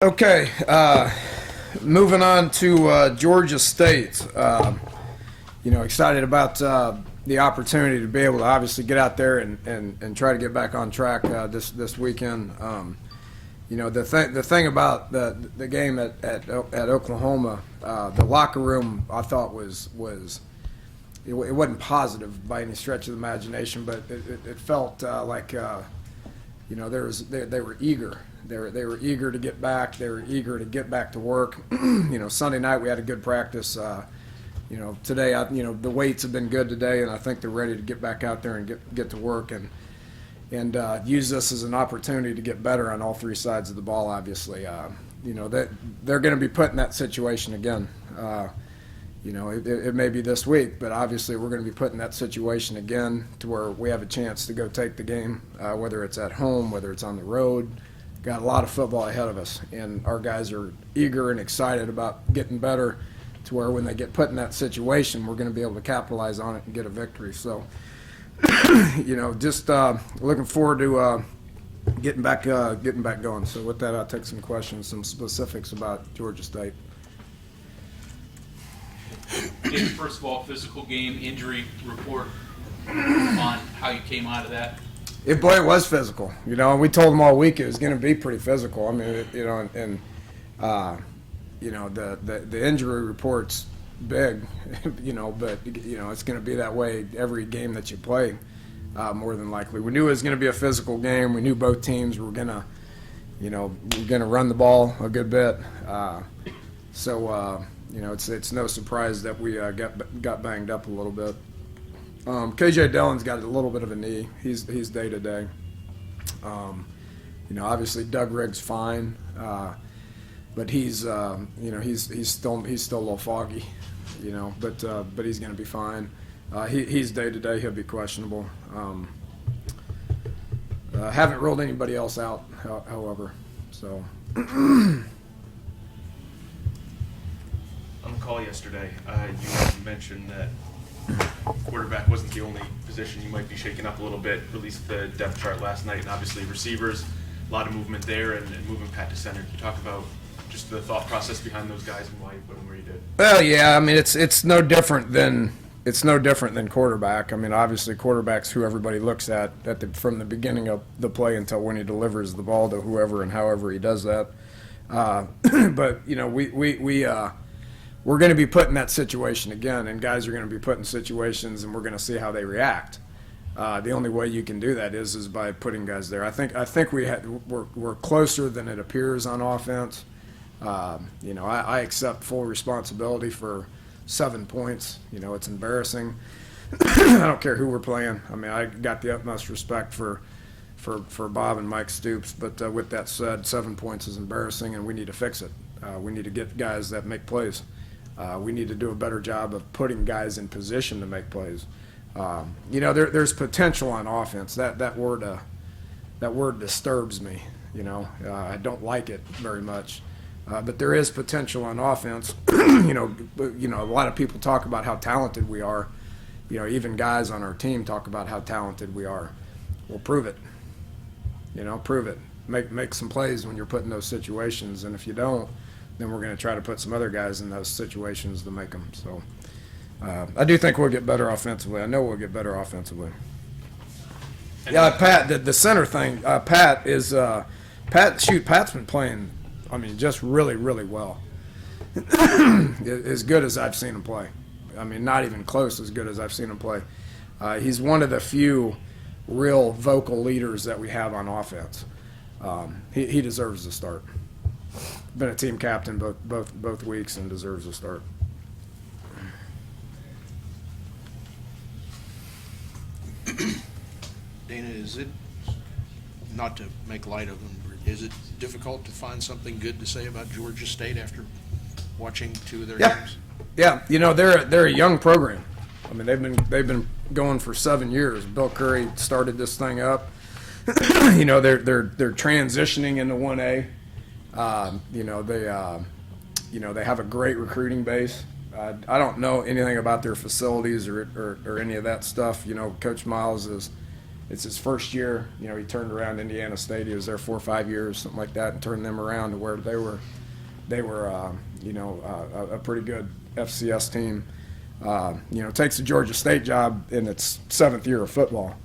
Okay, moving on to Georgia State. Excited about the opportunity to be able to obviously get out there and try to get back on track this weekend. The thing about the game at Oklahoma, the locker room I thought was it wasn't positive by any stretch of the imagination, but it felt like they were eager. They were eager to get back. They were eager to get back to work. Sunday night we had a good practice. Today, the weights have been good today, and I think they're ready to get back out there and get to work and use this as an opportunity to get better on all three sides of the ball. Obviously, that they're going to be put in that situation again. It may be this week, but obviously we're going to be put in that situation again to where we have a chance to go take the game, whether it's at home, whether it's on the road. Got a lot of football ahead of us, and our guys are eager and excited about getting better to where when they get put in that situation, we're going to be able to capitalize on it and get a victory. So, just looking forward to getting back going. So with that, I'll take some questions, some specifics about Georgia State. First of all, physical game, injury report on how you came out of that. It was physical. We told them all week it was going to be pretty physical. I mean, the injury report's big, but it's going to be that way every game that you play, more than likely. We knew it was going to be a physical game. We knew both teams were going to run the ball a good bit. It's no surprise that we got banged up a little bit. KJ Dillon's got a little bit of a knee. He's day to day. Obviously Doug Riggs fine, but he's still a little foggy. But he's going to be fine. He's day to day. He'll be questionable. Haven't ruled anybody else out, however. So. On the call yesterday, you mentioned that quarterback wasn't the only position you might be shaking up a little bit. Released the depth chart last night, and obviously receivers, a lot of movement there, and moving Pat to center. Can you talk about just the thought process behind those guys and why you put them where you did? Well, yeah, I mean it's no different than quarterback. I mean, obviously quarterback's who everybody looks at from the beginning of the play until when he delivers the ball to whoever and however he does that. But we're going to be put in that situation again, and guys are going to be put in situations, and we're going to see how they react. The only way you can do that is by putting guys there. I think we're closer than it appears on offense. I accept full responsibility for 7 points. It's embarrassing. I don't care who we're playing. I mean, I got the utmost respect for Bob and Mike Stoops, but with that said, 7 points is embarrassing, and we need to fix it. We need to get guys that make plays. We need to do a better job of putting guys in position to make plays. There's potential on offense. That word disturbs me. I don't like it very much. But there is potential on offense. A lot of people talk about how talented we are. Even guys on our team talk about how talented we are. Well, prove it. Prove it. Make some plays when you're put in those situations, and if you don't, then we're going to try to put some other guys in those situations to make them. So I do think we'll get better offensively. I know we'll get better offensively. Yeah, Pat, the center thing, Pat's been playing, I mean, just really, really well. As good as I've seen him play. I mean, not even close as good as I've seen him play. He's one of the few real vocal leaders that we have on offense. He deserves a start. Been a team captain both weeks and deserves a start. Dana, is it, not to make light of them, is it difficult to find something good to say about Georgia State after watching 2 of their games? Yeah, they're a young program. I mean, they've been going for 7 years. Bill Curry started this thing up. They're transitioning into 1A. They have a great recruiting base. I don't know anything about their facilities or any of that stuff. Coach Miles is it's his first year. You know, he turned around Indiana State. He was there 4 or 5 years, something like that, and turned them around to where they were a pretty good FCS team. You know, takes the Georgia State job in its 7th year of football,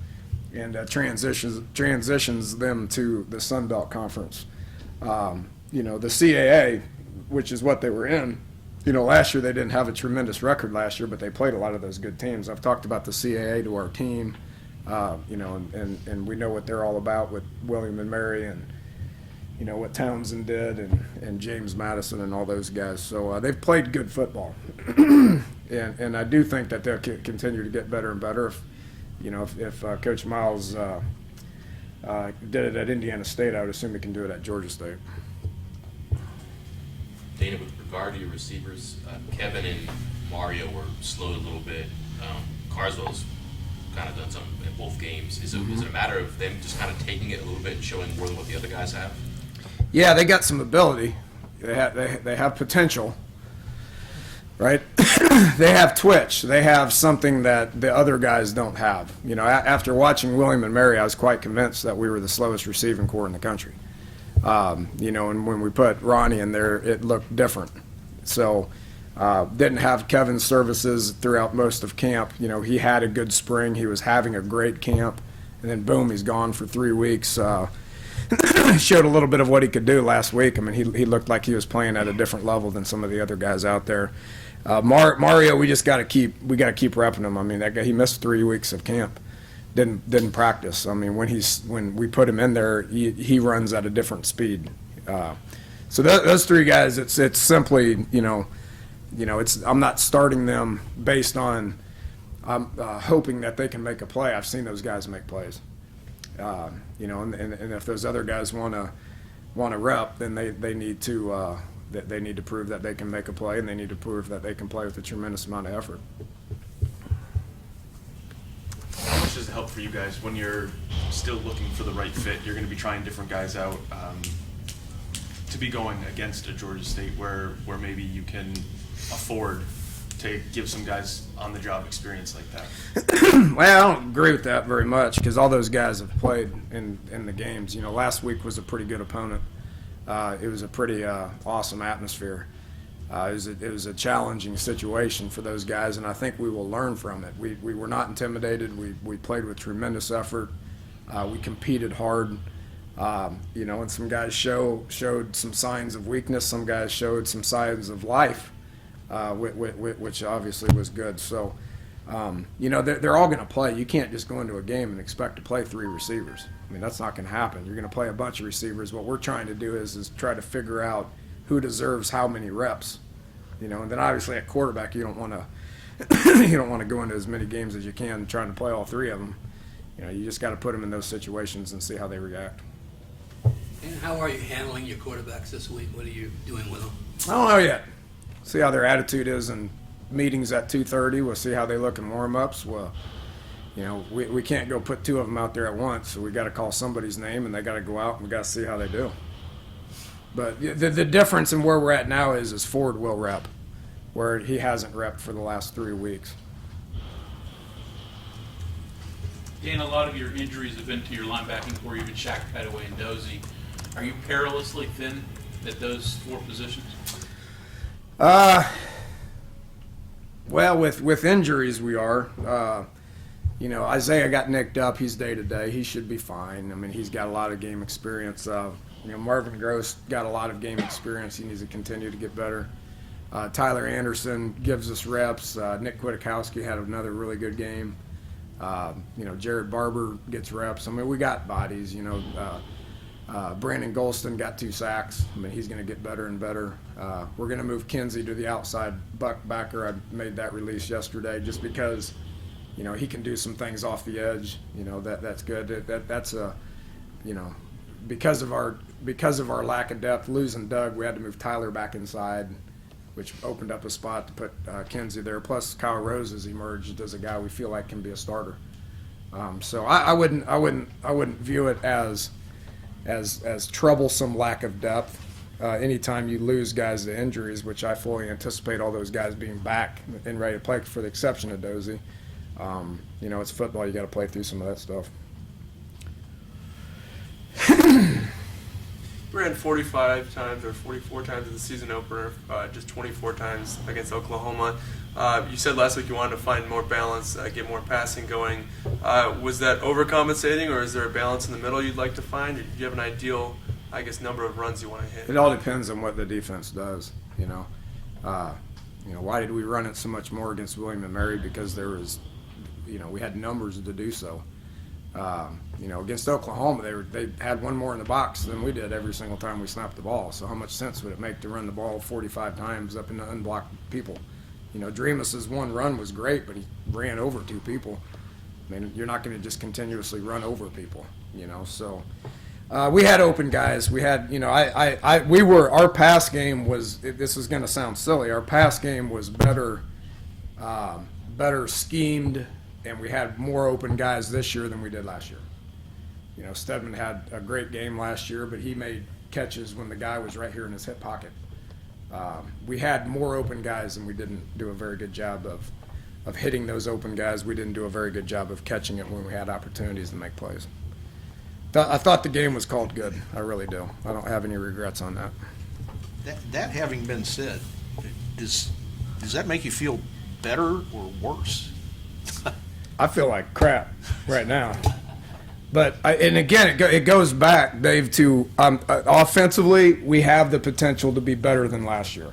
and transitions them to the Sun Belt Conference. You know, the CAA, which is what they were in. You know, last year they didn't have a tremendous record last year, but they played a lot of those good teams. I've talked about the CAA to our team, you know, and we know what they're all about with William and Mary, and you know what Townsend did, and James Madison and all those guys. So they've played good football, and I do think that they'll continue to get better and better. If you know, if Coach Miles did it at Indiana State, I would assume he can do it at Georgia State. Dana, with regard to your receivers, Kevin and Mario were slowed a little bit. Carswell's kind of done something in both games. Is it a matter of them just kind of taking it a little bit and showing more than what the other guys have? Yeah, they got some ability. They have potential, right? They have twitch. They have something that the other guys don't have. You know, after watching William and Mary, I was quite convinced that we were the slowest receiving corps in the country. You know, and when we put Ronnie in there, it looked different. So, didn't have Kevin's services throughout most of camp. You know, he had a good spring. He was having a great camp. And then, boom, he's gone for 3 weeks. Showed a little bit of what he could do last week. I mean, he looked like he was playing at a different level than some of the other guys out there. Mario, we got to keep repping him. I mean, that guy, he missed 3 weeks of camp. Didn't practice. I mean, when we put him in there, he runs at a different speed. So those 3 guys, it's simply, you know, I'm not starting them based on hoping that they can make a play. I've seen those guys make plays. You know, and if those other guys want to rep, then they need to prove that they can make a play, and they need to prove that they can play with a tremendous amount of effort. How much does it help for you guys when you're still looking for the right fit? You're going to be trying different guys out to be going against a Georgia State where maybe you can afford to give some guys on-the-job experience like that. Well, I don't agree with that very much because all those guys have played in the games. You know, last week was a pretty good opponent. It was a pretty awesome atmosphere. It was a challenging situation for those guys, and I think we will learn from it. We were not intimidated. We played with tremendous effort. We competed hard. You know, and some guys showed some signs of weakness. Some guys showed some signs of life, which obviously was good. So, you know, they're all going to play. You can't just go into a game and expect to play 3 receivers. I mean, that's not going to happen. You're going to play a bunch of receivers. What we're trying to do is try to figure out who deserves how many reps. You know, and then obviously at quarterback, you don't want to go into as many games as you can trying to play all 3 of them. You know, you just got to put them in those situations and see how they react. And how are you handling your quarterbacks this week? What are you doing with them? I don't know yet. See how their attitude is in meetings at 2:30. We'll see how they look in warm-ups. Well, you know, we can't go put 2 of them out there at once, so we got to call somebody's name, and they got to go out, and we got to see how they do. But the difference in where we're at now is Ford will rep, where he hasn't repped for the last 3 weeks. Dan, a lot of your injuries have been to your linebacking core, even Shaq Petaway and Dozie. Are you perilously thin at those 4 positions? Well, with injuries we are. You know, Isaiah got nicked up. He's day-to-day. He should be fine. I mean, he's got a lot of game experience. You know, Marvin Gross got a lot of game experience. He needs to continue to get better. Tyler Anderson gives us reps. Nick Kwiatkowski had another really good game. You know, Jared Barber gets reps. I mean, we got bodies. You know, Brandon Golston got 2 sacks. I mean, he's going to get better and better. We're going to move Kinsey to the outside backer. I made that release yesterday just because, you know, he can do some things off the edge. You know, that's good. That's a, you know, because of our lack of depth, losing Doug, we had to move Tyler back inside, which opened up a spot to put Kinsey there. Plus, Kyle Rose has emerged as a guy we feel like can be a starter. So I wouldn't view it as troublesome lack of depth. Anytime you lose guys to injuries, which I fully anticipate all those guys being back and ready to play, for the exception of Dozie. You know, it's football. You got to play through some of that stuff. ran 45 times or 44 times in the season opener, just 24 times against Oklahoma. You said last week you wanted to find more balance, get more passing going. Was that overcompensating, or is there a balance in the middle you'd like to find? Or do you have an ideal, I guess, number of runs you want to hit? It all depends on what the defense does, you know. Why did we run it so much more against William and Mary? Because there was, we had numbers to do so. Against Oklahoma, they had one more in the box than we did every single time we snapped the ball. So how much sense would it make to run the ball 45 times up into unblocked people? Dreamus's one run was great, but he ran over 2 people. I mean, you're not going to just continuously run over people, So we had open guys. We had, our pass game was. This is going to sound silly. Our pass game was better schemed, and we had more open guys this year than we did last year. Stedman had a great game last year, but he made catches when the guy was right here in his hip pocket. We had more open guys, and we didn't do a very good job of hitting those open guys. We didn't do a very good job of catching it when we had opportunities to make plays. I thought the game was called good. I really do. I don't have any regrets on that. That having been said, does that make you feel better or worse? I feel like crap right now. But, it goes back, Dave, to offensively, we have the potential to be better than last year.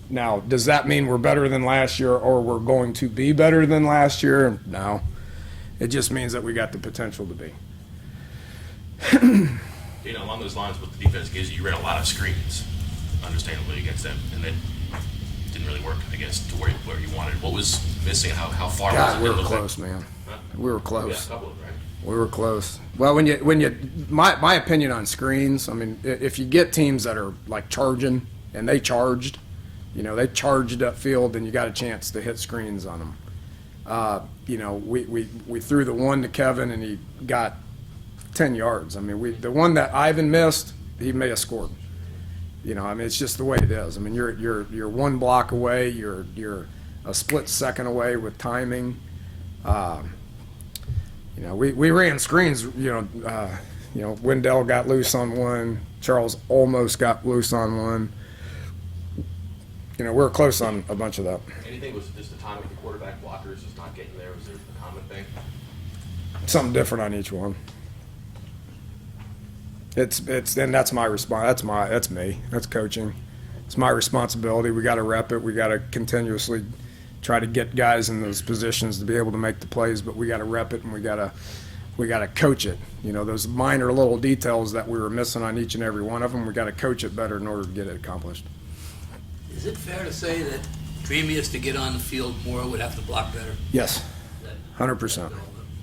Now, does that mean we're better than last year or we're going to be better than last year? No. It just means that we got the potential to be. Along those lines, what the defense gives you ran a lot of screens, understandably, against them, and then didn't really work, I guess, to where you wanted. What was missing? How far was it? We were close, man. Huh? We were close. Yeah, a couple of them, right? We were close. Well, my opinion on screens, I mean, if you get teams that are like charging, and they charged, they charged upfield, and you got a chance to hit screens on them. We threw the one to Kevin, and he got 10 yards. I mean, the one that Ivan missed, he may have scored. It's just the way it is. I mean, you're one block away, you're a split second away with timing. We ran screens. Wendell got loose on one. Charles almost got loose on one. We were close on a bunch of that. Anything was just the time with the quarterback blockers just not getting there? Was there a common thing? Something different on each one. And that's my response. That's me. That's coaching. It's my responsibility. We got to rep it. We got to continuously try to get guys in those positions to be able to make the plays, but we got to rep it and we got to coach it. Those minor little details that we were missing on each and every one of them, we got to coach it better in order to get it accomplished. Is it fair to say that Dreamiest to get on the field more would have to block better? Yes, 100%.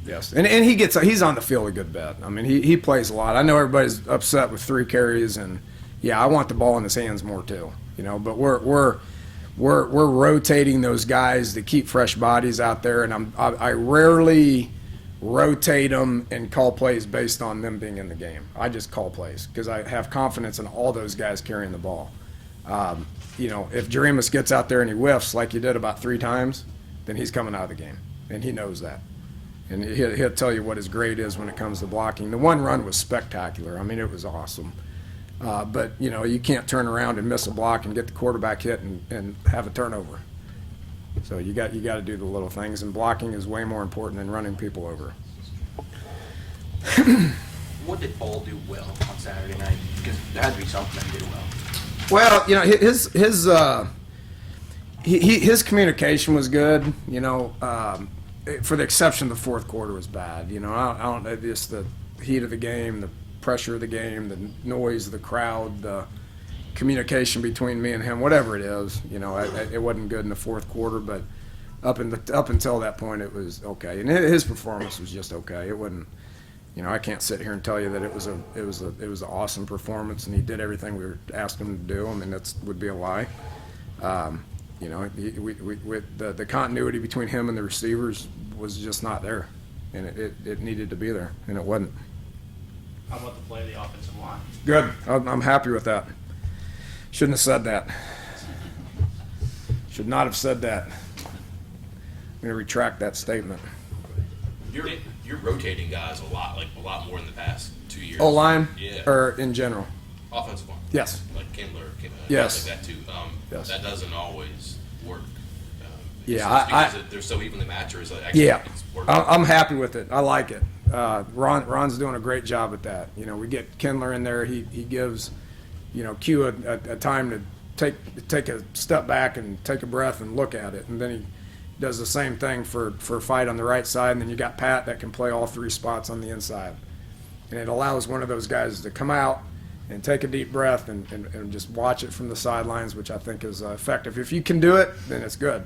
Yes, and he's on the field a good bit. I mean, he plays a lot. I know everybody's upset with 3 carries, and yeah, I want the ball in his hands more too. But we're rotating those guys to keep fresh bodies out there, and I rarely rotate them and call plays based on them being in the game. I just call plays because I have confidence in all those guys carrying the ball. If Jaremus gets out there and he whiffs like he did about 3 times, then he's coming out of the game, and he knows that. And he'll tell you what his grade is when it comes to blocking. The one run was spectacular. I mean, it was awesome. But, you can't turn around and miss a block and get the quarterback hit and have a turnover. So you got to do the little things, and blocking is way more important than running people over. What did Ball do well on Saturday night? Because there had to be something that he did well. Well, his communication was good. For the exception, the fourth quarter was bad. I don't know, just the heat of the game, the pressure of the game, the noise of the crowd, the communication between me and him, whatever it is. It wasn't good in the fourth quarter, but up until that point, it was okay. And his performance was just okay. It wasn't. I can't sit here and tell you that it was an awesome performance and he did everything we asked him to do. I mean, that would be a lie. The continuity between him and the receivers was just not there, and it needed to be there, and it wasn't. How about the play of the offensive line? Good. I'm happy with that. Shouldn't have said that. Should not have said that. I'm going to retract that statement. You're rotating guys a lot more in the past 2 years. O-line? Yeah. Or in general? offensive line. Yes. Like Kindler, Yes. like that too. Yes. That doesn't always work. Yeah, it's because they're so evenly matched, or is it actually Yeah, it's working? I'm happy with it. I like it. Ron's doing a great job at that. You know, we get Kindler in there. He gives, you know, Q a time to take a step back and take a breath and look at it, and then he does the same thing for Fight on the right side, and then you got Pat that can play all three spots on the inside, and it allows one of those guys to come out and take a deep breath and just watch it from the sidelines, which I think is effective. If you can do it, then it's good.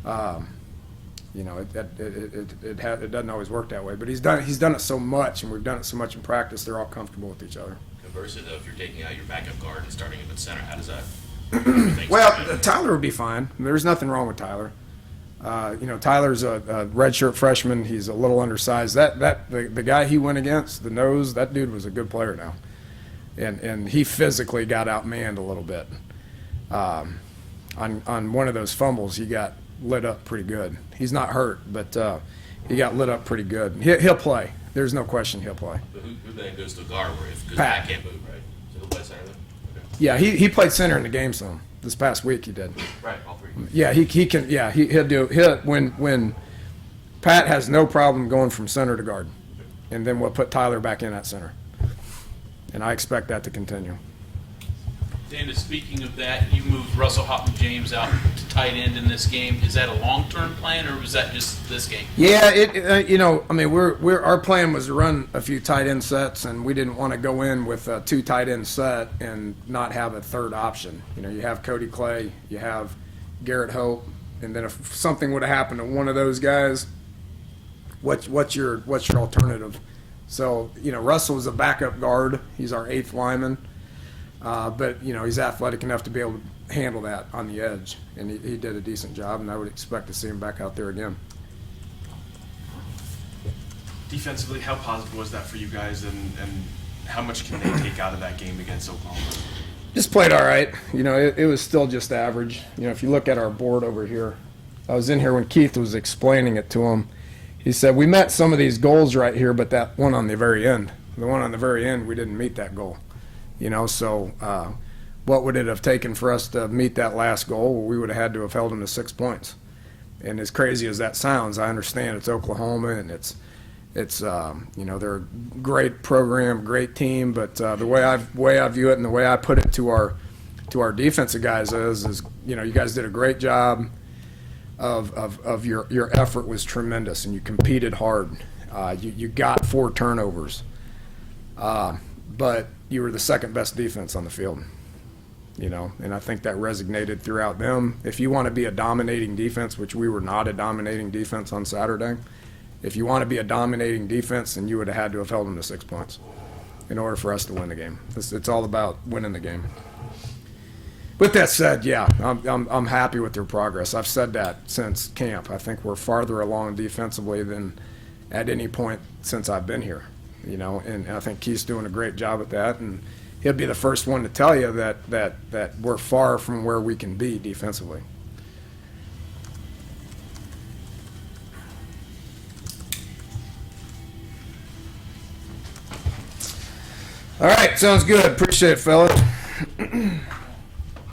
You know, it doesn't always work that way, but he's done it so much, and we've done it so much in practice. They're all comfortable with each other. Conversely, though, if you're taking out your backup guard and starting him at center, how does that? Well, Tyler would be fine. There's nothing wrong with Tyler. You know, Tyler's a redshirt freshman. He's a little undersized. The guy he went against, the nose, that dude was a good player now, and he physically got outmanned a little bit. On one of those fumbles, he got lit up pretty good. He's not hurt, but he got lit up pretty good. He'll play. There's no question he'll play. But who then goes to guard? Because Pat. Pat can't move, right? So he'll play center then. Okay. Yeah, he played center in the game some this past week. He did. Right, all three. Yeah, he can. Yeah, he'll do. When Pat has no problem going from center to guard, and then we'll put Tyler back in at center, and I expect that to continue. Dana, speaking of that, you moved Russell Houghton James out to tight end in this game. Is that a long-term plan, or was that just this game? Yeah, you know, I mean, our plan was to run a few tight end sets, and we didn't want to go in with a 2 tight end set and not have a third option. You know, you have Cody Clay, you have Garrett Hope, and then if something would have happened to one of those guys, what's your alternative? So, you know, Russell was a backup guard. He's our 8th lineman. But, you know, he's athletic enough to be able to handle that on the edge, and he did a decent job, and I would expect to see him back out there again. Defensively, how positive was that for you guys, and how much can they take out of that game against Oklahoma? Just played all right. You know, it was still just average. You know, if you look at our board over here, I was in here when Keith was explaining it to him. He said, we met some of these goals right here, but that one on the very end, we didn't meet that goal. You know, so what would it have taken for us to meet that last goal? Well, we would have had to have held them to 6 points. And as crazy as that sounds, I understand it's Oklahoma, and it's you know, they're a great program, great team. But the way I view it and the way I put it to our defensive guys is you know, you guys did a great job. Of your effort was tremendous, and you competed hard. You got 4 turnovers. But you were the second best defense on the field, you know, and I think that resonated throughout them. If you want to be a dominating defense, which we were not a dominating defense on Saturday, if you want to be a dominating defense, then you would have had to have held them to 6 points in order for us to win the game. It's all about winning the game. With that said, yeah, I'm happy with their progress. I've said that since camp. I think we're farther along defensively than at any point since I've been here. You know, and I think Keith's doing a great job at that, and he'll be the first one to tell you that we're far from where we can be defensively. All right, sounds good. Appreciate it, fellas.